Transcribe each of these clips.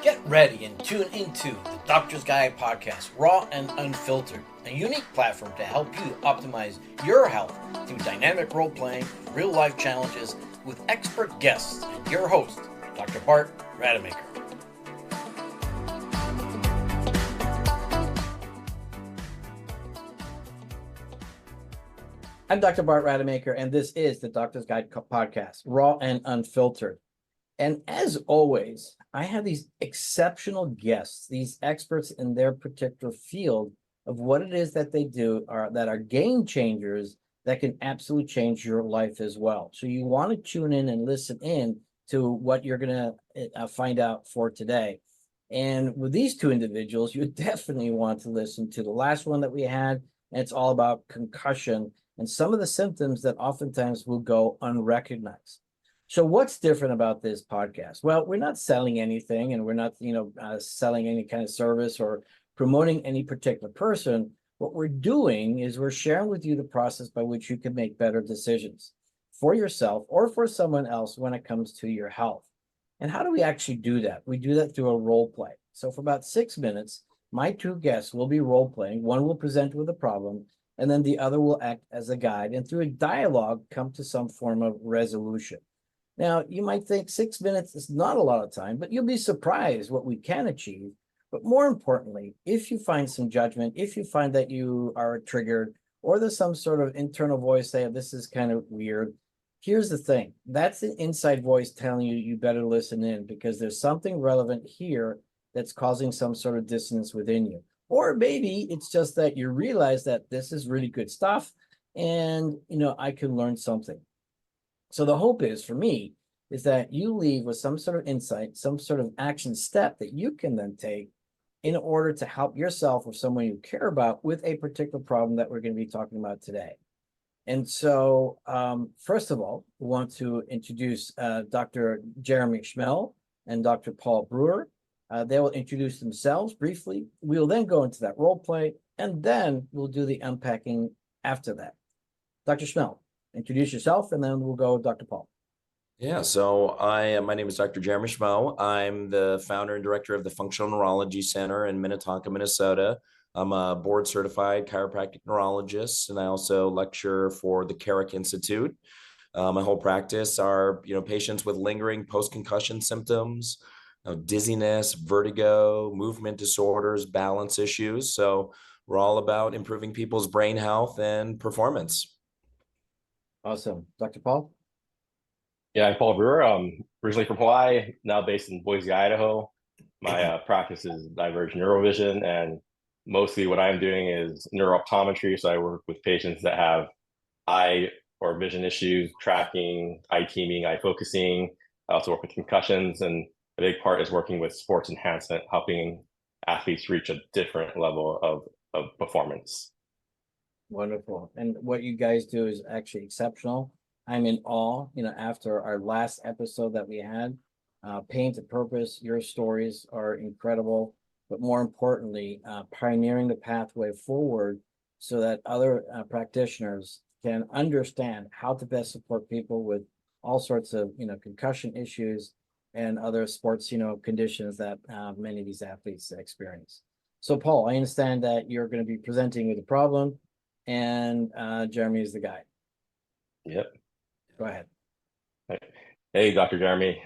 Get ready and tune into the Doctor's Guide podcast, raw and unfiltered, a unique platform to help you optimize your health through dynamic role playing, real life challenges with expert guests and your host, Dr. Bart Rademaker. I'm Dr. Bart Rademaker, and this is the Doctor's Guide podcast, raw and unfiltered. And as always, I have these exceptional guests, these experts in their particular field of what it is that they do that are game changers that can absolutely change your life as well. So you want to tune in and listen in to what you're going to find out for today. And with these two individuals, you definitely want to listen to the last one that we had, and it's all about concussion and some of the symptoms that oftentimes will go unrecognized. So what's different about this podcast? Well, we're not selling anything, and we're not, selling any kind of service or promoting any particular person. What we're doing is we're sharing with you the process by which you can make better decisions for yourself or for someone else when it comes to your health. And how do we actually do that? We do that through a role play. So for about 6 minutes, my two guests will be role playing. One will present with a problem, and then the other will act as a guide, and through a dialogue, come to some form of resolution. Now, you might think 6 minutes is not a lot of time, but you'll be surprised what we can achieve. But more importantly, if you find some judgment, if you find that you are triggered, or there's some sort of internal voice saying, this is kind of weird, here's the thing. That's the inside voice telling you, you better listen in, because there's something relevant here that's causing some sort of dissonance within you. Or maybe it's just that you realize that this is really good stuff, and, I can learn something. So the hope is, for me, is that you leave with some sort of insight, some sort of action step that you can then take in order to help yourself or someone you care about with a particular problem that we're going to be talking about today. And so, first of all, we want to introduce Dr. Jeremy Schmoe and Dr. Paul Brewer. They will introduce themselves briefly. We will then go into that role play, and then we'll do the unpacking after that. Dr. Schmoe, introduce yourself, and then we'll go with Dr. Paul. Yeah, so my name is Dr. Jeremy Schmoe. I'm the founder and director of the Functional Neurology Center in Minnetonka, Minnesota. I'm a board certified chiropractic neurologist, and I also lecture for the Carrick Institute. My whole practice are, patients with lingering post-concussion symptoms, dizziness, vertigo, movement disorders, balance issues. So we're all about improving people's brain health and performance. Awesome. Dr. Paul? Yeah, I'm Paul Brewer. Originally from Hawaii, now based in Boise, Idaho. My practice is Divergent Neurovision, and mostly what I'm doing is neurooptometry. So I work with patients that have eye or vision issues, tracking, eye teaming, eye focusing. I also work with concussions, and a big part is working with sports enhancement, helping athletes reach a different level of performance. Wonderful. And what you guys do is actually exceptional. I'm in awe, after our last episode that we had, Pain to Purpose, your stories are incredible, but more importantly, pioneering the pathway forward so that other practitioners can understand how to best support people with all sorts of, concussion issues and other sports, conditions that many of these athletes experience. So Paul, I understand that you're going to be presenting with a problem, and Jeremy is the guy. Yep. Go ahead. Hey, Dr. Jeremy.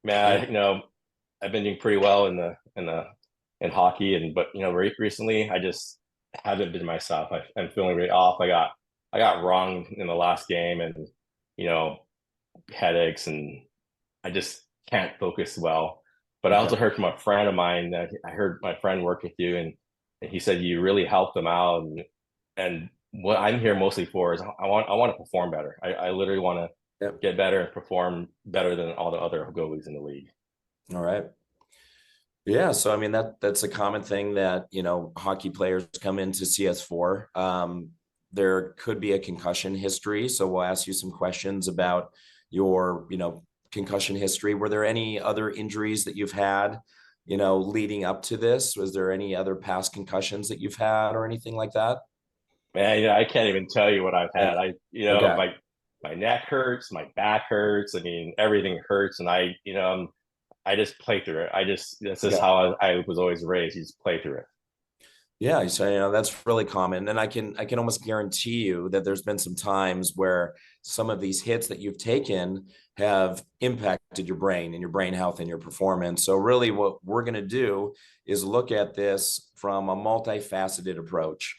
Man, I've been doing pretty well in hockey, but recently I just haven't been myself. I'm feeling really off. I got wrong in the last game, and headaches, and I just can't focus well. But I also heard from a friend of mine that I heard my friend work with you, and he said you really helped them out. And what I'm here mostly for is I want to perform better. I literally want to get better and perform better than all the other goalies in the league. All right. Yeah, so I mean that's a common thing that hockey players come in to see us for. There could be a concussion history, so we'll ask you some questions about your concussion history. Were there any other injuries that you've had leading up to this? Was there any other past concussions that you've had or anything like that? Man, I can't even tell you what I've had. Okay. My neck hurts, my back hurts. I mean, everything hurts, and I'm I just play through it. That's just Yeah. how I was always raised. You just play through it. Yeah, so that's really common, and I can almost guarantee you that there's been some times where some of these hits that you've taken have impacted your brain and your brain health and your performance. So really, what we're going to do is look at this from a multifaceted approach.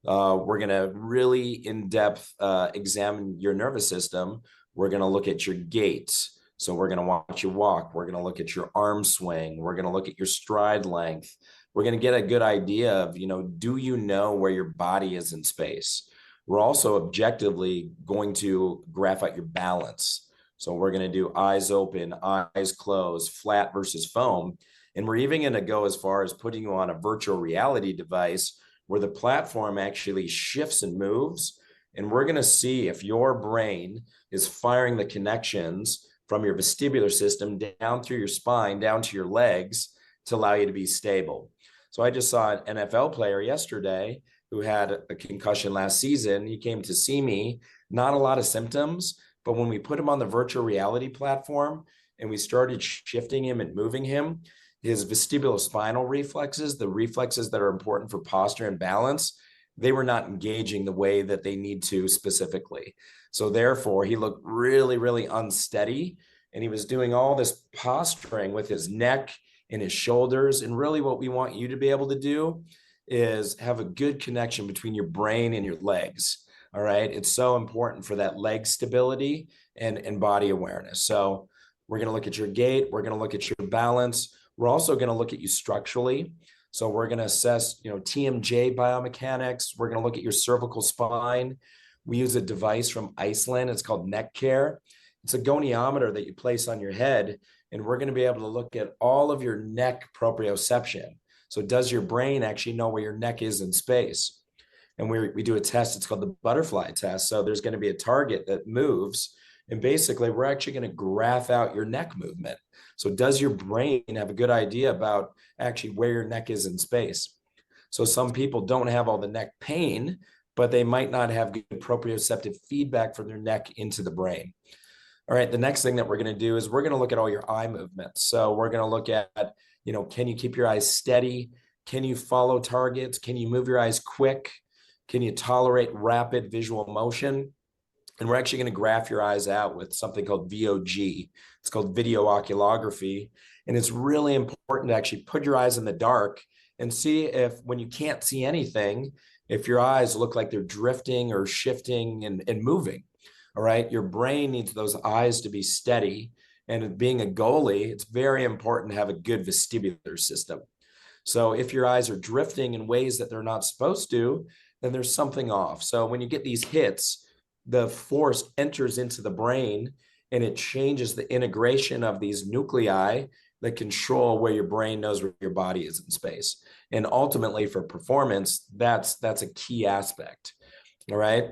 We're going to really in depth examine your nervous system. We're going to look at your gait. So we're going to watch you walk. We're going to look at your arm swing. We're going to look at your stride length. We're going to get a good idea of, do you know where your body is in space? We're also objectively going to graph out your balance. So we're going to do eyes open, eyes closed, flat versus foam. And we're even going to go as far as putting you on a virtual reality device where the platform actually shifts and moves. And we're going to see if your brain is firing the connections from your vestibular system down through your spine, down to your legs to allow you to be stable. So I just saw an NFL player yesterday who had a concussion last season. He came to see me, not a lot of symptoms, but when we put him on the virtual reality platform and we started shifting him and moving him, his vestibulospinal reflexes, the reflexes that are important for posture and balance, they were not engaging the way that they need to specifically. So therefore, he looked really, really unsteady, and he was doing all this posturing with his neck and his shoulders. And really what we want you to be able to do is have a good connection between your brain and your legs. All right. It's so important for that leg stability and body awareness. So we're going to look at your gait. We're going to look at your balance. We're also going to look at you structurally. So we're going to assess, TMJ biomechanics. We're going to look at your cervical spine. We use a device from Iceland. It's called Neck Care. It's a goniometer that you place on your head, and we're going to be able to look at all of your neck proprioception. So does your brain actually know where your neck is in space? And we do a test. It's called the butterfly test. So there's going to be a target that moves. And basically, we're actually going to graph out your neck movement. So does your brain have a good idea about actually where your neck is in space? So some people don't have all the neck pain, but they might not have good proprioceptive feedback from their neck into the brain. All right, the next thing that we're going to do is we're going to look at all your eye movements. So we're going to look at, can you keep your eyes steady? Can you follow targets? Can you move your eyes quick? Can you tolerate rapid visual motion? And we're actually going to graph your eyes out with something called VOG. It's called video oculography. And it's really important to actually put your eyes in the dark and see if, when you can't see anything, if your eyes look like they're drifting or shifting and moving. All right. Your brain needs those eyes to be steady. And being a goalie, it's very important to have a good vestibular system. So if your eyes are drifting in ways that they're not supposed to, then there's something off. So when you get these hits, the force enters into the brain and it changes the integration of these nuclei that control where your brain knows where your body is in space. And ultimately for performance, that's a key aspect. All right.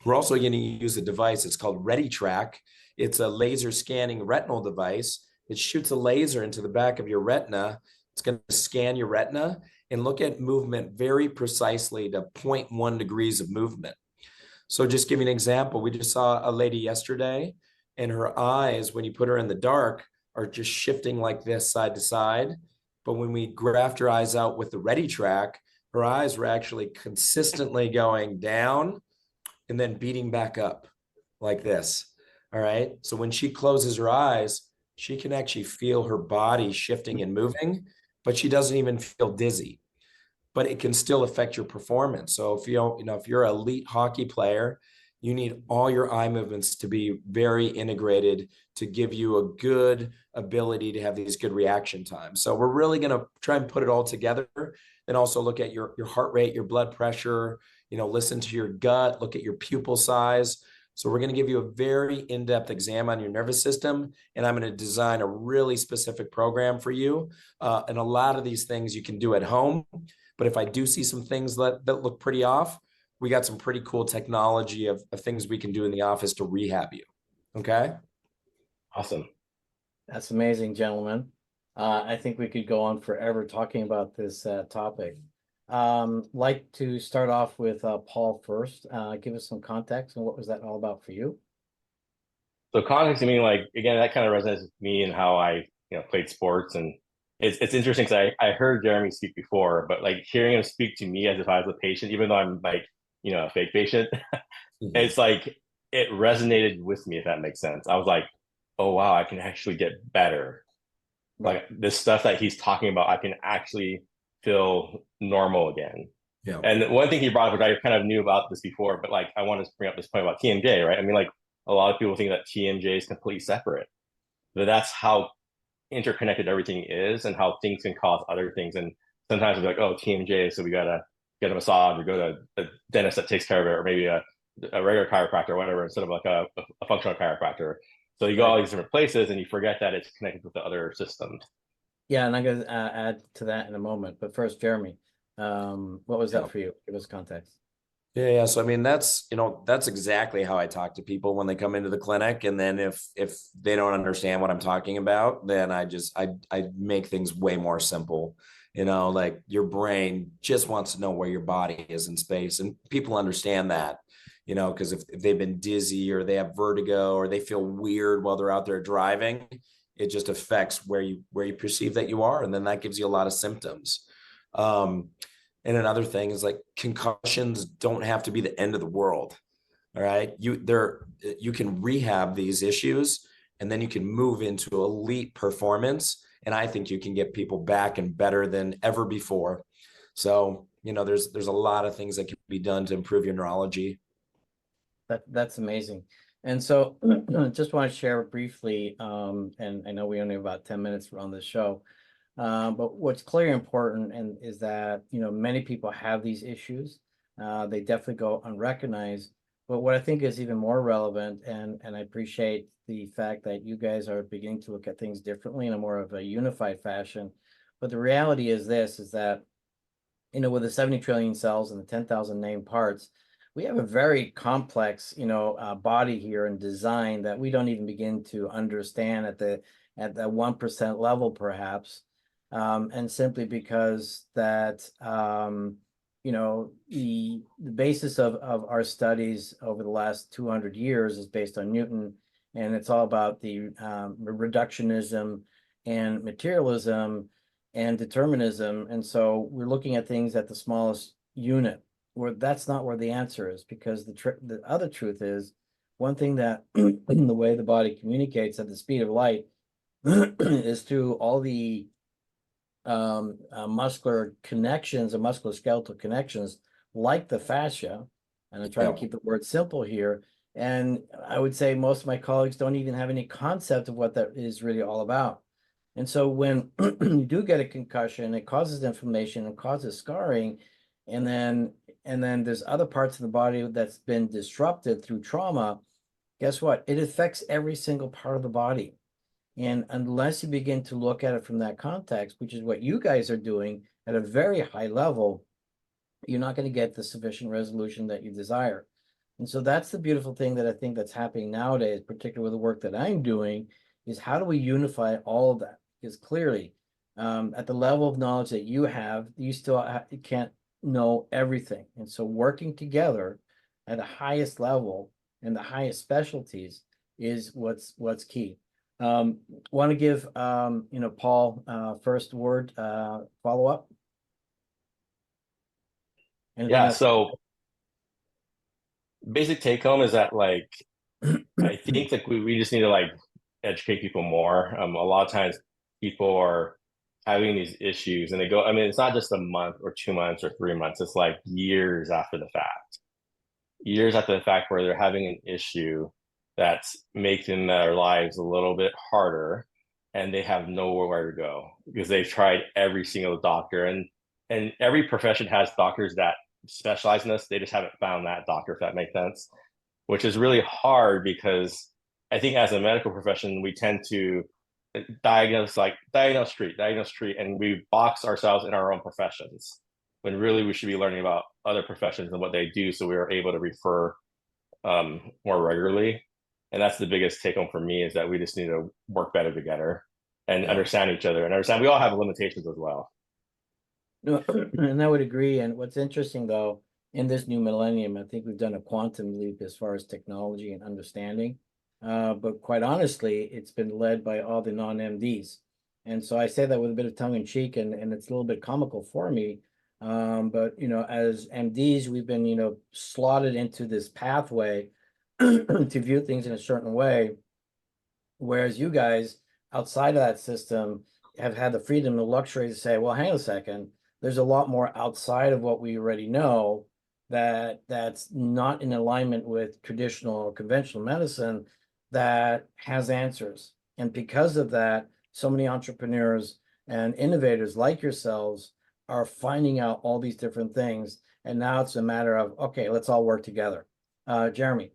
We're also going to use a device. It's called ReadyTrack. It's a laser scanning retinal device. It shoots a laser into the back of your retina. It's going to scan your retina and look at movement very precisely to 0.1 degrees of movement. So just give you an example. We just saw a lady yesterday, and her eyes, when you put her in the dark, are just shifting like this side to side. But when we graphed her eyes out with the ReadyTrack, her eyes were actually consistently going down and then beating back up like this. All right. So when she closes her eyes, she can actually feel her body shifting and moving, but she doesn't even feel dizzy. But it can still affect your performance. So if if you're an elite hockey player, you need all your eye movements to be very integrated to give you a good ability to have these good reaction times. So we're really going to try and put it all together, and also look at your heart rate, your blood pressure, listen to your gut, look at your pupil size. So we're going to give you a very in-depth exam on your nervous system, and I'm going to design a really specific program for you. And a lot of these things you can do at home. But if I do see some things that look pretty off, we got some pretty cool technology of things we can do in the office to rehab you. Okay. Awesome. That's amazing, gentlemen. I think we could go on forever talking about this topic. Like to start off with Paul first. Give us some context and what was that all about for you? So context, I mean, like, again, that kind of resonates with me and how I played sports. And it's interesting because I heard Jeremy speak before, but like hearing him speak to me as if I was a patient, even though I'm like, a fake patient, it's like it resonated with me, if that makes sense. I was like, oh wow, I can actually get better. Right. Like this stuff that he's talking about, I can actually feel normal again. Yeah. And one thing he brought up, which I kind of knew about this before, but like I want to bring up this point about TMJ, right? I mean, like a lot of people think that TMJ is completely separate, but that's how interconnected everything is and how things can cause other things. And sometimes we're like, oh, TMJ, so we gotta get a massage or go to a dentist that takes care of it, or maybe a regular chiropractor or whatever, instead of like a functional chiropractor. So you go all these different places and you forget that it's connected with the other systems. Yeah, and I'm going to add to that in a moment. But first, Jeremy, what was that for you? Give us context. Yeah. So I mean, that's exactly how I talk to people when they come into the clinic. And then if they don't understand what I'm talking about, then I make things way more simple. Like your brain just wants to know where your body is in space, and people understand that. Because if they've been dizzy or they have vertigo or they feel weird while they're out there driving, it just affects where you perceive that you are, and then that gives you a lot of symptoms. And another thing is like concussions don't have to be the end of the world. All right. You can rehab these issues, and then you can move into elite performance. And I think you can get people back and better than ever before. So, there's a lot of things that can be done to improve your neurology. That's amazing. And so just want to share briefly, and I know we only have about 10 minutes on this show. But what's clearly important is that, many people have these issues. They definitely go unrecognized. But what I think is even more relevant, and I appreciate the fact that you guys are beginning to look at things differently in a more of a unified fashion. But the reality is this, is that, with the 70 trillion cells and the 10,000 named parts, we have a very complex, body here and design that we don't even begin to understand at the 1% level, perhaps. And simply because that, the basis of our studies over the last 200 years is based on Newton, and it's all about the reductionism and materialism and determinism. And so we're looking at things at the smallest unit, where that's not where the answer is, because the other truth is, one thing that the way the body communicates at the speed of light is through all the muscular connections and musculoskeletal connections, like the fascia. And I'm trying to keep the word simple here. And I would say most of my colleagues don't even have any concept of what that is really all about. And so when you do get a concussion, it causes inflammation and causes scarring. And then there's other parts of the body that's been disrupted through trauma. Guess what? It affects every single part of the body. And unless you begin to look at it from that context, which is what you guys are doing at a very high level, you're not going to get the sufficient resolution that you desire. And so that's the beautiful thing that I think that's happening nowadays, particularly with the work that I'm doing, is how do we unify all of that? Because clearly, at the level of knowledge that you have, you still you can't know everything. And so working together at the highest level and the highest specialties is what's key. Want to give Paul first word follow up? Yeah, so basic take home is that like I think like we just need to like educate people more. A lot of times people are having these issues and they go, I mean, it's not just a month or 2 months or 3 months, it's like years after the fact. Years after the fact where they're having an issue that's making their lives a little bit harder, and they have nowhere to go because they've tried every single doctor, and every profession has doctors that specialize in this. They just haven't found that doctor, if that makes sense, which is really hard because I think as a medical profession, we tend to diagnose, treat, and we box ourselves in our own professions when really we should be learning about other professions and what they do, so we are able to refer more regularly. And that's the biggest take home for me, is that we just need to work better together and understand each other and understand we all have limitations as well. No, and I would agree. And what's interesting, though, in this new millennium, I think we've done a quantum leap as far as technology and understanding. But quite honestly, it's been led by all the non-MDs. And so I say that with a bit of tongue in cheek, and it's a little bit comical for me. But as MDs, we've been, slotted into this pathway to view things in a certain way, whereas you guys outside of that system have had the freedom and the luxury to say, well, hang on a second, there's a lot more outside of what we already know that's not in alignment with traditional or conventional medicine that has answers. And because of that, so many entrepreneurs and innovators like yourselves are finding out all these different things. And now it's a matter of, okay, let's all work together. Jeremy,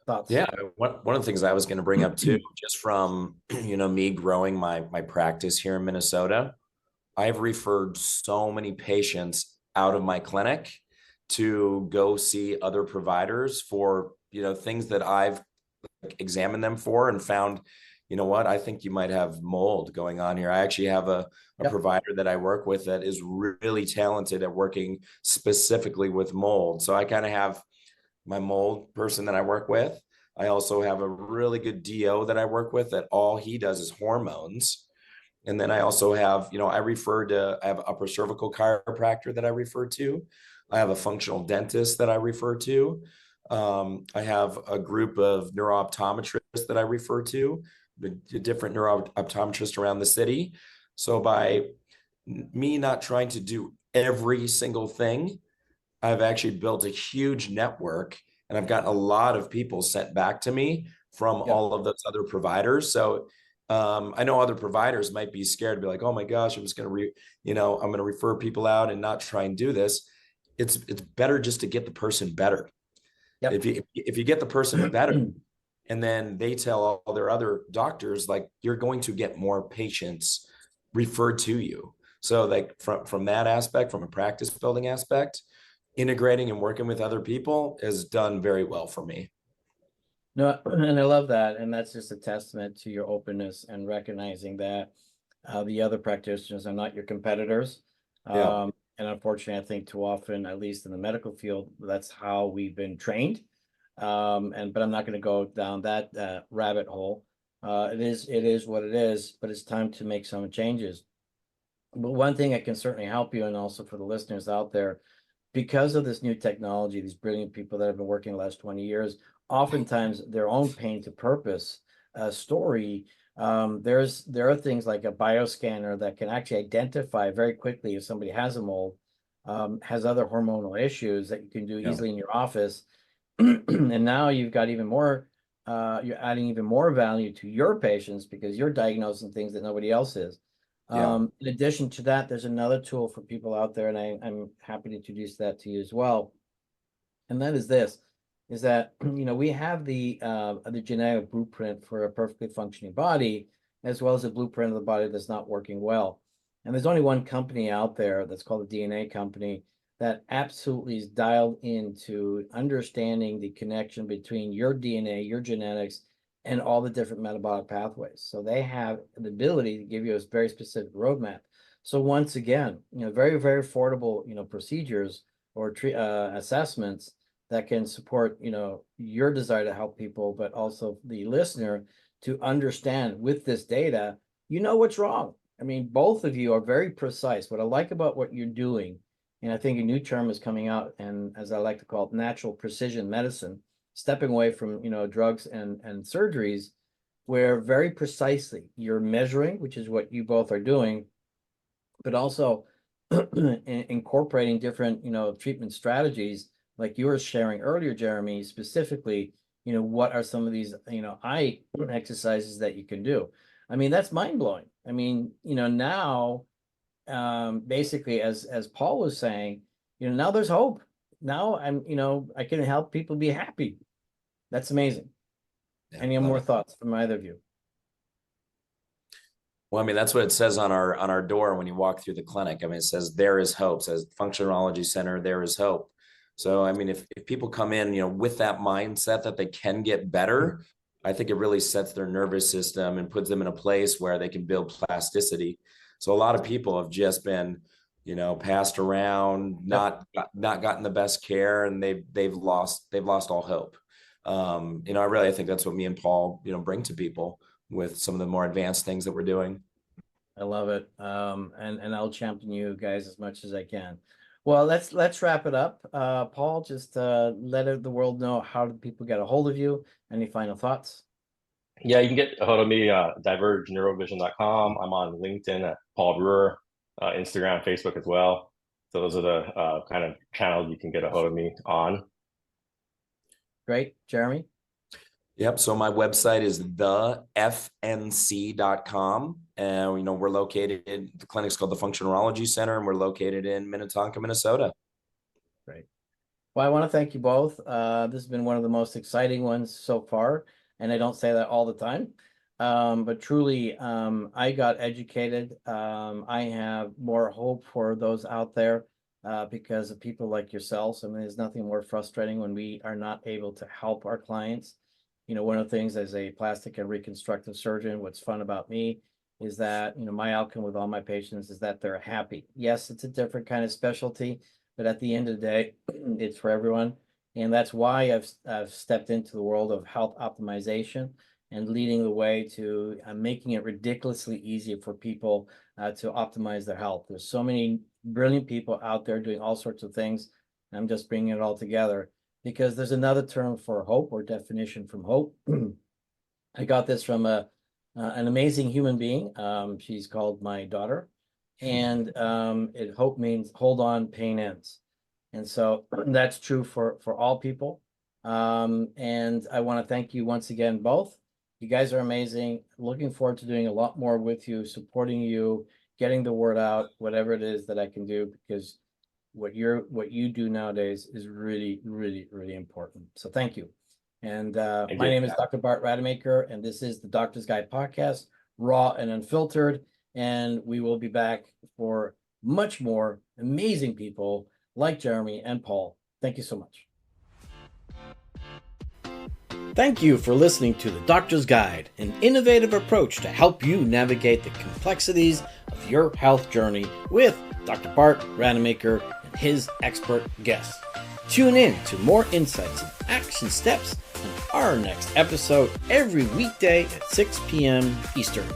thoughts? Yeah, one of the things I was going to bring up too, just from me growing my practice here in Minnesota, I've referred so many patients out of my clinic to go see other providers for things that I've examined them for and found, what, I think you might have mold going on here. I actually have a Yep. provider that I work with that is really talented at working specifically with mold. So I kind of have my mold person that I work with. I also have a really good DO that I work with that all he does is hormones. And then I also have, I have an upper cervical chiropractor that I refer to. I have a functional dentist that I refer to. I have a group of neuro-optometrists that I refer to, the different neuro-optometrists around the city. So by me not trying to do every single thing, I've actually built a huge network, and I've gotten a lot of people sent back to me from all of those other providers. So I know other providers might be scared to be like, oh my gosh, I'm just going to, I'm going to refer people out and not try and do this. It's better just to get the person better. Yep. If you get the person better, and then they tell all their other doctors, like, you're going to get more patients referred to you. So like from that aspect, from a practice building aspect, integrating and working with other people has done very well for me. No, and I love that. And that's just a testament to your openness and recognizing that the other practitioners are not your competitors. Yeah. And unfortunately, I think too often, at least in the medical field, that's how we've been trained. But I'm not going to go down that rabbit hole. It is what it is, but it's time to make some changes. But one thing I can certainly help you, and also for the listeners out there, because of this new technology, these brilliant people that have been working the last 20 years, oftentimes their own pain to purpose story, there are things like a bioscanner that can actually identify very quickly if somebody has a mold, has other hormonal issues that you can do easily in your office. And now you've got even more, you're adding even more value to your patients because you're diagnosing things that nobody else is. In addition to that, there's another tool for people out there, and I'm happy to introduce that to you as well. And that is this, is that, we have the genetic blueprint for a perfectly functioning body, as well as a blueprint of the body that's not working well. And there's only one company out there that's called the DNA company that absolutely is dialed into understanding the connection between your DNA, your genetics, and all the different metabolic pathways. So they have the ability to give you a very specific roadmap. So once again, very, very affordable, procedures or assessments that can support, your desire to help people, but also the listener to understand with this data, what's wrong. I mean, both of you are very precise. What I like about what you're doing, and I think a new term is coming out, and as I like to call it, natural precision medicine, stepping away from, drugs and surgeries, where very precisely you're measuring, which is what you both are doing, but also incorporating different, treatment strategies, like you were sharing earlier, Jeremy, specifically, what are some of these, eye exercises that you can do? I mean, that's mind blowing. I mean, now, basically, as Paul was saying, now there's hope. Now I can help people be happy. That's amazing. Yeah, Any more thoughts from either of you? Well, I mean, that's what it says on our door when you walk through the clinic. I mean, it says there is hope. It says Functional Neurology Center, there is hope. So, I mean, if people come in, with that mindset that they can get better, I think it really sets their nervous system and puts them in a place where they can build plasticity. So a lot of people have just been, passed around, not gotten the best care, and they've lost all hope. I think that's what me and Paul, bring to people with some of the more advanced things that we're doing. I love it. And I'll champion you guys as much as I can. Well, let's wrap it up. Paul, just let the world know how do people get a hold of you. Any final thoughts? Yeah, you can get a hold of me, divergeneurovision.com. I'm on LinkedIn at Paul Brewer, Instagram, Facebook as well. So those are the kind of channels you can get a hold of me on. Great. Jeremy? Yep. So my website is thefnc.com. And, we're located, the clinic's called the Functional Neurology Center, and we're located in Minnetonka, Minnesota. Great. Well, I want to thank you both. This has been one of the most exciting ones so far. And I don't say that all the time. But truly, I got educated. I have more hope for those out there because of people like yourselves. I mean, there's nothing more frustrating when we are not able to help our clients. One of the things as a plastic and reconstructive surgeon, what's fun about me is that, my outcome with all my patients is that they're happy. Yes, it's a different kind of specialty, but at the end of the day, it's for everyone. And that's why I've stepped into the world of health optimization and leading the way to making it ridiculously easy for people to optimize their health. There's so many brilliant people out there doing all sorts of things. I'm just bringing it all together because there's another term for hope or definition from hope. I got this from an amazing human being. She's called my daughter. And hope means hold on, pain ends. And so that's true for all people. And I want to thank you once again, both. You guys are amazing. Looking forward to doing a lot more with you, supporting you, getting the word out, whatever it is that I can do, because what you do nowadays is really, really, really important. So thank you. And my name is Dr. Bart Rademaker, and this is the Doctor's Guide podcast, raw and unfiltered. And we will be back for much more amazing people like Jeremy and Paul. Thank you so much. Thank you for listening to The Doctor's Guide, an innovative approach to help you navigate the complexities of your health journey with Dr. Bart Rademaker and his expert guests. Tune in to more insights and action steps on our next episode every weekday at 6 p.m. Eastern.